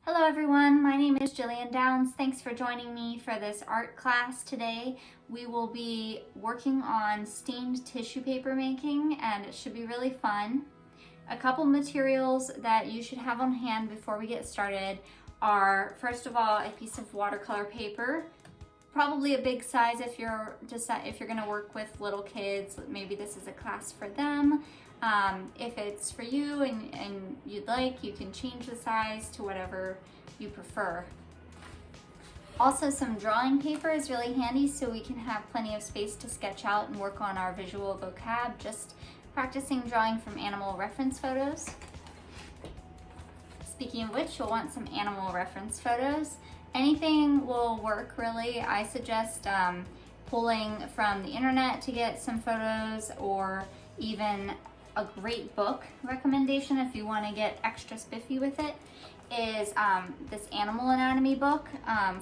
Hello everyone, my name is Jillian Downs. Thanks for joining me for this art class today. We will be working on stained tissue paper making and it should be really fun. A couple materials that you should have on hand before we get started are, first of all, a piece of watercolor paper. Probably a big size if you're gonna work with little kids. Maybe this is a class for them. If it's for you and you'd like, you can change the size to whatever you prefer. Also, some drawing paper is really handy so we can have plenty of space to sketch out and work on our visual vocab, just practicing drawing from animal reference photos. Speaking of which, you'll want some animal reference photos. Anything will work really. I suggest pulling from the internet to get some photos, or even a great book recommendation if you want to get extra spiffy with it is this Animal Anatomy book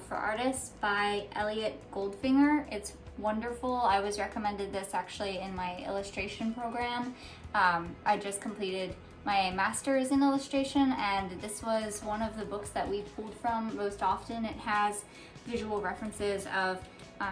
for artists by Elliot Goldfinger. It's wonderful. I was recommended this actually in my illustration program. I just completed my master's in illustration and this was one of the books that we pulled from most often. It has visual references of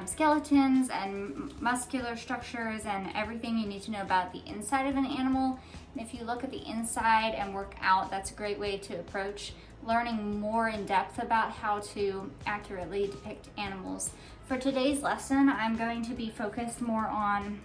skeletons and muscular structures and everything you need to know about the inside of an animal. And if you look at the inside and work out, that's a great way to approach learning more in depth about how to accurately depict animals. For today's lesson, I'm going to be focused more on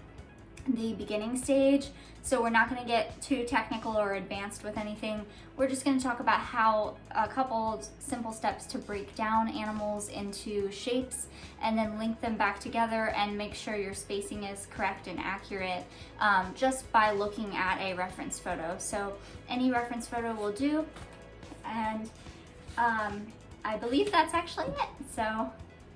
the beginning stage, so we're not going to get too technical or advanced with anything. We're just going to talk about how a couple simple steps to break down animals into shapes and then link them back together and make sure your spacing is correct and accurate just by looking at a reference photo. So any reference photo will do, and I believe that's actually it. So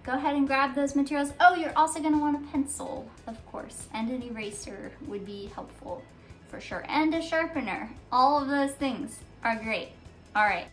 go ahead and grab those materials. Oh, you're also going to want a pencil, of course, and an eraser would be helpful for sure, and a sharpener. All of those things are great. All right.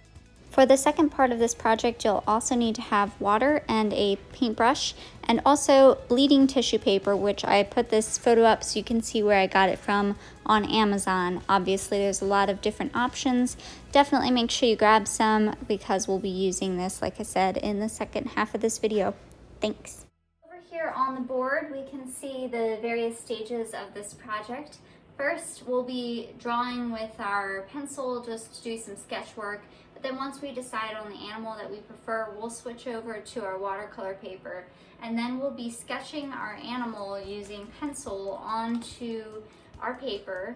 For the second part of this project, you'll also need to have water and a paintbrush, and also bleeding tissue paper, which I put this photo up so you can see where I got it from on Amazon. Obviously, there's a lot of different options. Definitely make sure you grab some because we'll be using this, like I said, in the second half of this video. Thanks. Over here on the board, we can see the various stages of this project. First, we'll be drawing with our pencil just to do some sketch work. But then once we decide on the animal that we prefer, we'll switch over to our watercolor paper. And then we'll be sketching our animal using pencil onto our paper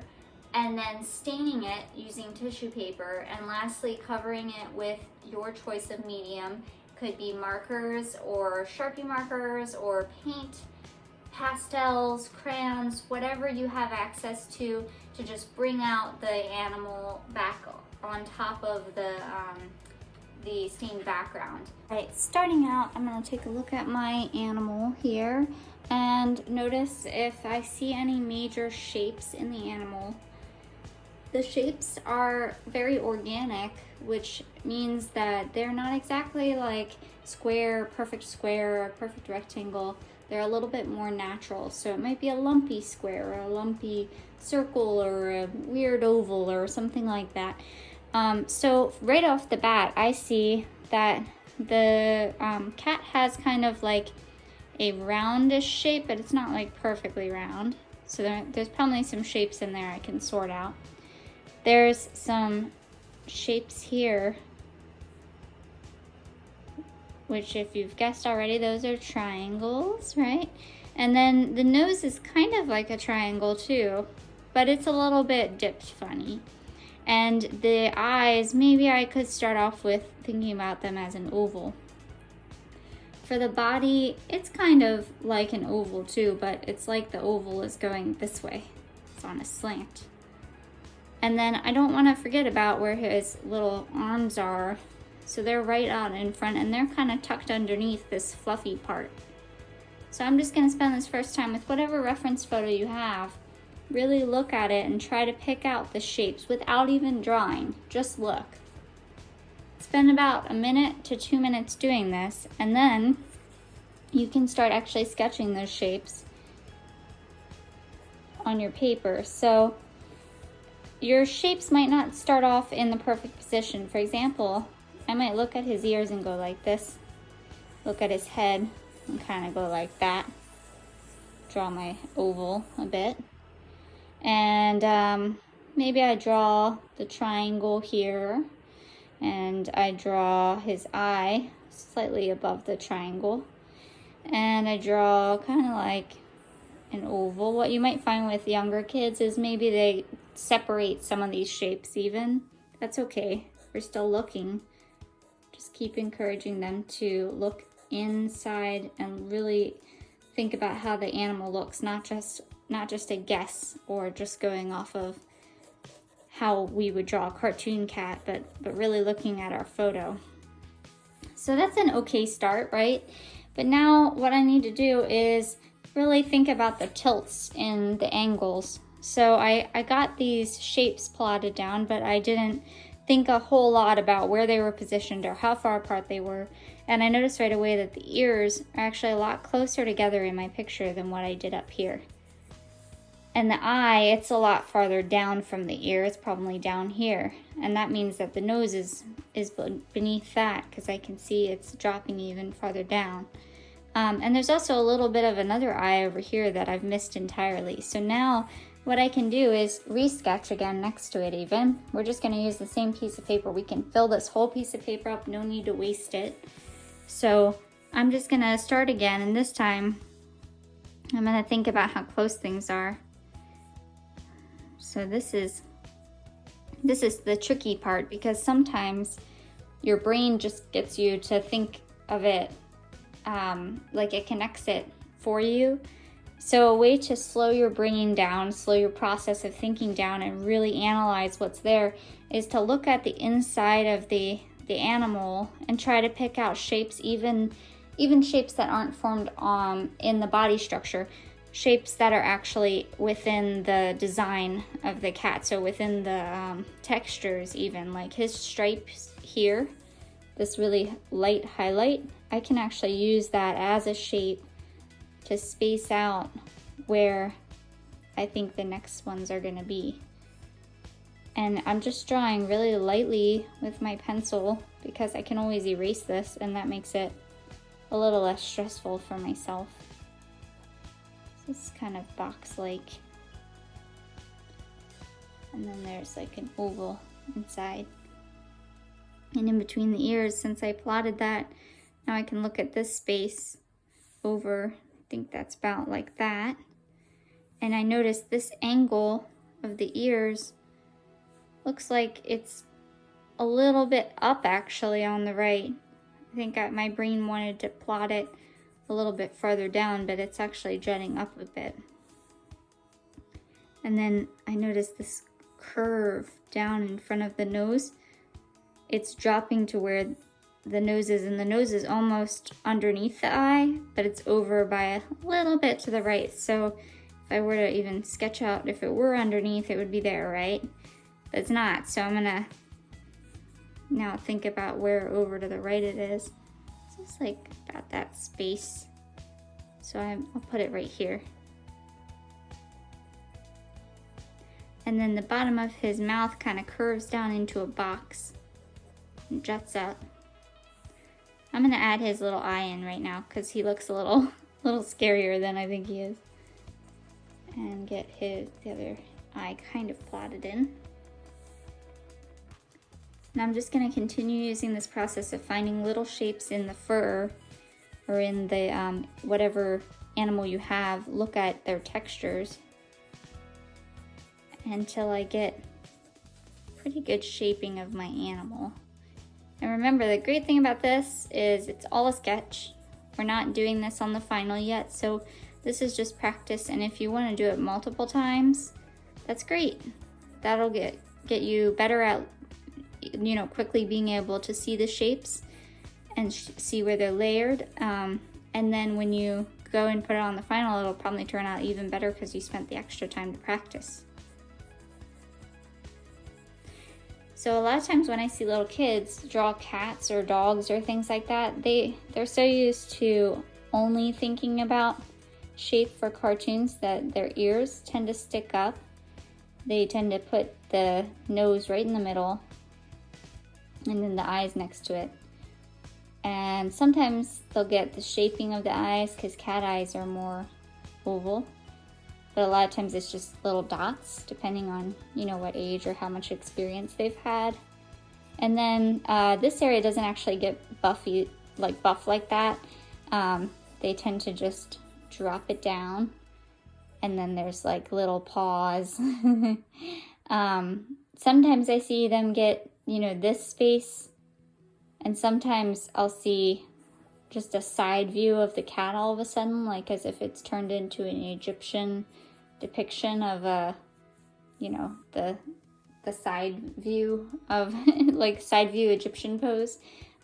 and then staining it using tissue paper. And lastly, covering it with your choice of medium. Could be markers or Sharpie markers or paint, pastels, crayons, whatever you have access to just bring out the animal back on top of the stained background. All right, starting out, I'm gonna take a look at my animal here and notice if I see any major shapes in the animal. The shapes are very organic, which means that they're not exactly like square, or perfect rectangle. They're a little bit more natural. So it might be a lumpy square or a lumpy circle or a weird oval or something like that. So right off the bat, I see that the cat has kind of like a roundish shape, but it's not like perfectly round. So there's probably some shapes in there I can sort out. There's some shapes here, which if you've guessed already, those are triangles, right? And then the nose is kind of like a triangle too, but it's a little bit dipped funny. And the eyes, maybe I could start off with thinking about them as an oval. For the body, it's kind of like an oval too, but it's like the oval is going this way. It's on a slant. And then I don't want to forget about where his little arms are. So they're right out in front and they're kind of tucked underneath this fluffy part. So I'm just going to spend this first time with whatever reference photo you have. Really look at it and try to pick out the shapes without even drawing. Just look. Spend about 1 minute to 2 minutes doing this, and then you can start actually sketching those shapes on your paper. So your shapes might not start off in the perfect position. For example, I might look at his ears and go like this. Look at his head and kind of go like that. Draw my oval a bit. And maybe I draw the triangle here. And I draw his eye slightly above the triangle. And I draw kind of like an oval. What you might find with younger kids is maybe they separate some of these shapes even. That's okay. We're still looking. Just keep encouraging them to look inside and really think about how the animal looks, not just a guess or just going off of how we would draw a cartoon cat, but really looking at our photo. So that's an okay start, right? But now what I need to do is really think about the tilts and the angles. So I got these shapes plotted down, but I didn't think a whole lot about where they were positioned or how far apart they were. And I noticed right away that the ears are actually a lot closer together in my picture than what I did up here. And the eye, it's a lot farther down from the ear. It's probably down here. And that means that the nose is beneath that, because I can see it's dropping even farther down. And there's also a little bit of another eye over here that I've missed entirely. So now what I can do is resketch again next to it even. We're just going to use the same piece of paper. We can fill this whole piece of paper up. No need to waste it. So I'm just going to start again. And this time I'm going to think about how close things are. So this is the tricky part, because sometimes your brain just gets you to think of it like it connects it for you. So a way to slow your brain down, slow your process of thinking down and really analyze what's there is to look at the inside of the animal and try to pick out shapes, even shapes that aren't formed in the body structure, shapes that are actually within the design of the cat. So within the textures even, like his stripes here, this really light highlight, I can actually use that as a shape to space out where I think the next ones are going to be. And I'm just drawing really lightly with my pencil because I can always erase this, and that makes it a little less stressful for myself. So it's kind of box-like. And then there's like an oval inside. And in between the ears, since I plotted that, now I can look at this space over, I think that's about like that. And I notice this angle of the ears looks like it's a little bit up actually on the right. I think my brain wanted to plot it a little bit farther down, but it's actually jutting up a bit. And then I noticed this curve down in front of the nose. It's dropping to where the nose is, and the nose is almost underneath the eye, but it's over by a little bit to the right. So if I were to even sketch out, if it were underneath, it would be there, right? But it's not. So I'm gonna now think about where over to the right it is. So it's like about that space. So I'll put it right here. And then the bottom of his mouth kind of curves down into a box and juts out. I'm gonna add his little eye in right now because he looks a little scarier than I think he is. And get the other eye kind of plotted in. Now I'm just going to continue using this process of finding little shapes in the fur or in the whatever animal you have. Look at their textures until I get pretty good shaping of my animal. And remember, the great thing about this is it's all a sketch. We're not doing this on the final yet, so this is just practice. And if you want to do it multiple times, that's great. That'll get you better at quickly being able to see the shapes and see where they're layered. And then when you go and put it on the final, it'll probably turn out even better because you spent the extra time to practice. So a lot of times when I see little kids draw cats or dogs or things like that, they're so used to only thinking about shape for cartoons that their ears tend to stick up. They tend to put the nose right in the middle and then the eyes next to it. And sometimes they'll get the shaping of the eyes because cat eyes are more oval. But a lot of times it's just little dots, depending on, you know, what age or how much experience they've had. And then this area doesn't actually get buff like that. They tend to just drop it down. And then there's like little paws. Sometimes I see them get, you know, this space. And sometimes I'll see just a side view of the cat all of a sudden, like as if it's turned into an Egyptian depiction of a, you know, the side view of like side view Egyptian pose.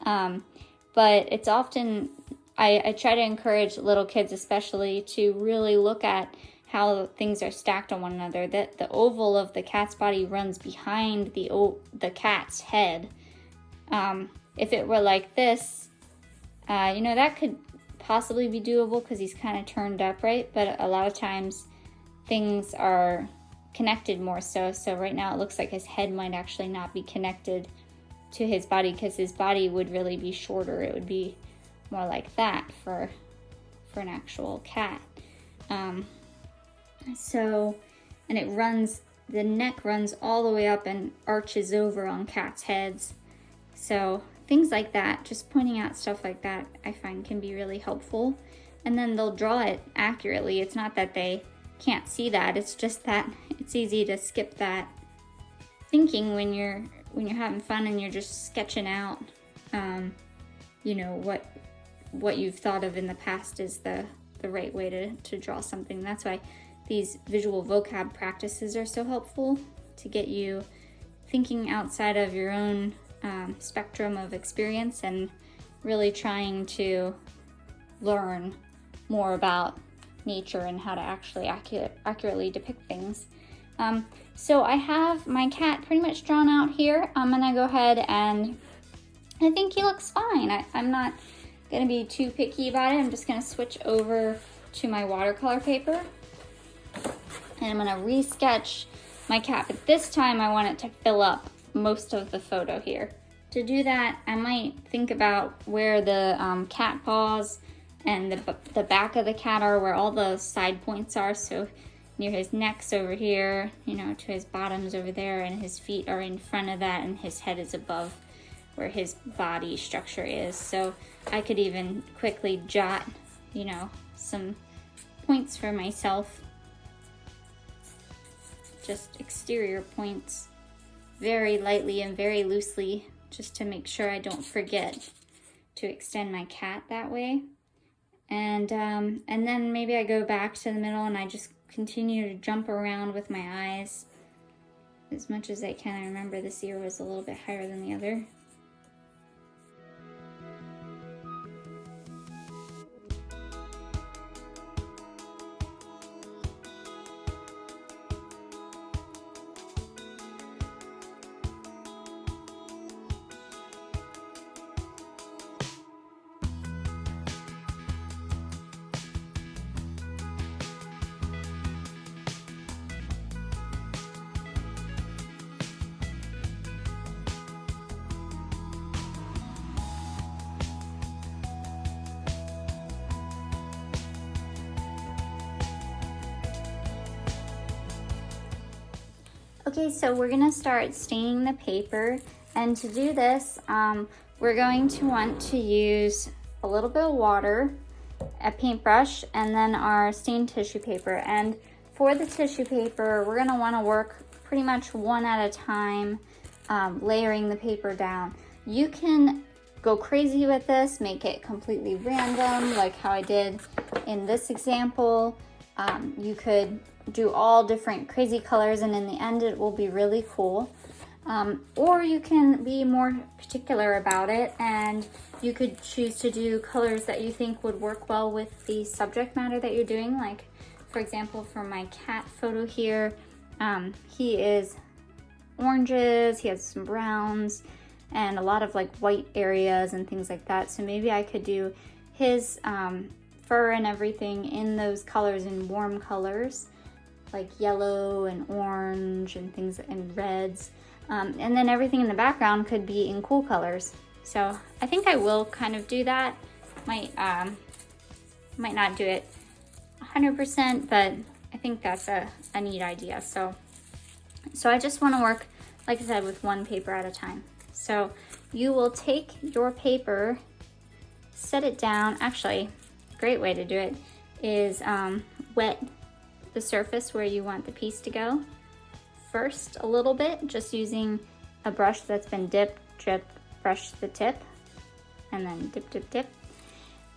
But it's often, I try to encourage little kids especially to really look at how things are stacked on one another. That the oval of the cat's body runs behind the cat's head. If it were like this, you know, that could possibly be doable because he's kind of turned up, right? But a lot of times things are connected more so. So right now it looks like his head might actually not be connected to his body because his body would really be shorter. It would be more like that for an actual cat. So, and it runs, the neck runs all the way up and arches over on cats' heads. So things like that, just pointing out stuff like that, I find can be really helpful. And then they'll draw it accurately. It's not that they can't see that, it's just that it's easy to skip that thinking when you're having fun and you're just sketching out, you know, what you've thought of in the past is the right way to draw something. That's why these visual vocab practices are so helpful, to get you thinking outside of your own spectrum of experience and really trying to learn more about nature and how to actually accurately depict things. So I have my cat pretty much drawn out here. I'm gonna go ahead and I think he looks fine. I'm not gonna be too picky about it. I'm just gonna switch over to my watercolor paper and I'm gonna re-sketch my cat, but this time I want it to fill up most of the photo here. To do that, I might think about where the cat paws and the back of the cat are, where all the side points are. So near his neck's over here, you know, to his bottom's over there, and his feet are in front of that, and his head is above where his body structure is. So I could even quickly jot, you know, some points for myself, just exterior points, very lightly and very loosely, just to make sure I don't forget to extend my cat that way. And then maybe I go back to the middle and I just continue to jump around with my eyes as much as I can. I remember this ear was a little bit higher than the other. Okay, so we're gonna start staining the paper, and to do this, we're going to want to use a little bit of water, a paintbrush, and then our stained tissue paper. And for the tissue paper, we're gonna wanna work pretty much one at a time, layering the paper down. You can go crazy with this, make it completely random, like how I did in this example. You could do all different crazy colors, and in the end it will be really cool. Or you can be more particular about it, and you could choose to do colors that you think would work well with the subject matter that you're doing. Like, for example, for my cat photo here, he is oranges, he has some browns, and a lot of like white areas and things like that. So maybe I could do his fur and everything in those colors, in warm colors, like yellow and orange and things, and reds. And then everything in the background could be in cool colors. So I think I will kind of do that. Might not do it 100%, but I think that's a neat idea. So I just want to work, like I said, with one paper at a time. So you will take your paper, set it down. Actually, a great way to do it is wet the surface where you want the piece to go first a little bit, just using a brush that's been dipped, drip, brush the tip, and then dip, dip, dip.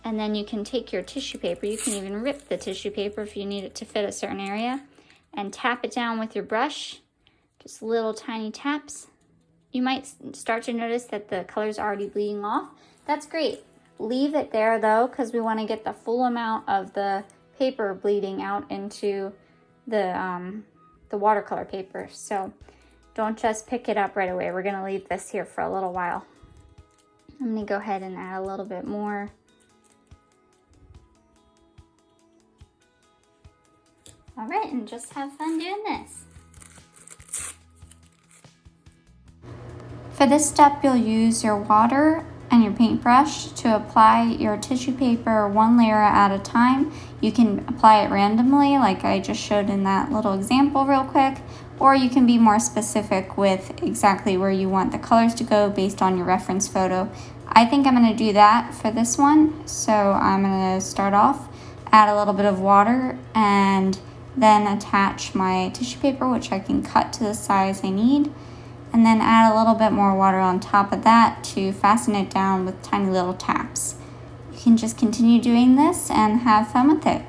And then you can take your tissue paper, you can even rip the tissue paper if you need it to fit a certain area, and tap it down with your brush, just little tiny taps. You might start to notice that the color's already bleeding off. That's great. Leave it there though, because we want to get the full amount of the paper bleeding out into the watercolor paper. So don't just pick it up right away. We're going to leave this here for a little while. I'm going to go ahead and add a little bit more. All right, and just have fun doing this. For this step, you'll use your water and your paintbrush to apply your tissue paper one layer at a time. You can apply it randomly, like I just showed in that little example real quick, or you can be more specific with exactly where you want the colors to go based on your reference photo. I think I'm going to do that for this one. So I'm going to start off, add a little bit of water, and then attach my tissue paper, which I can cut to the size I need, and then add a little bit more water on top of that to fasten it down with tiny little taps. You can just continue doing this and have fun with it.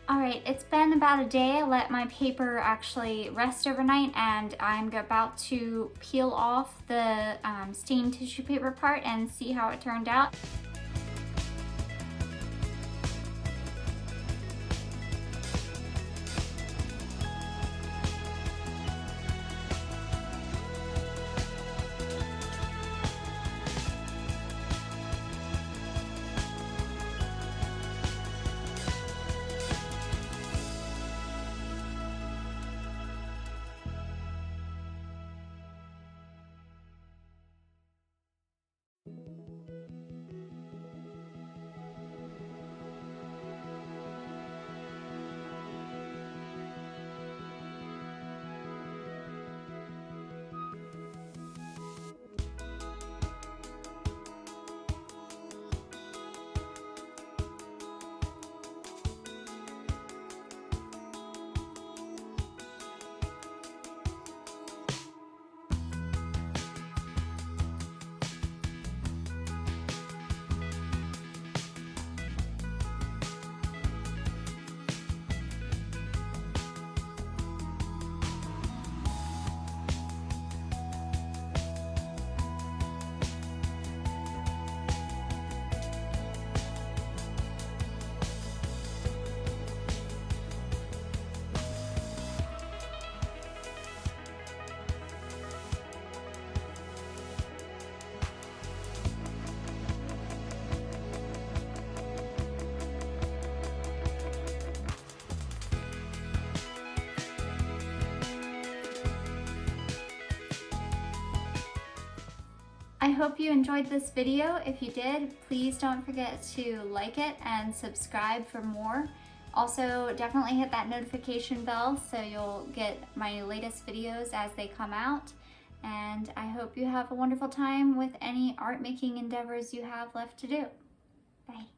All right, it's been about a day. I let my paper actually rest overnight, and I'm about to peel off the stained tissue paper part and see how it turned out. I hope you enjoyed this video. If you did, please don't forget to like it and subscribe for more. Also, definitely hit that notification bell so you'll get my latest videos as they come out. And I hope you have a wonderful time with any art making endeavors you have left to do. Bye.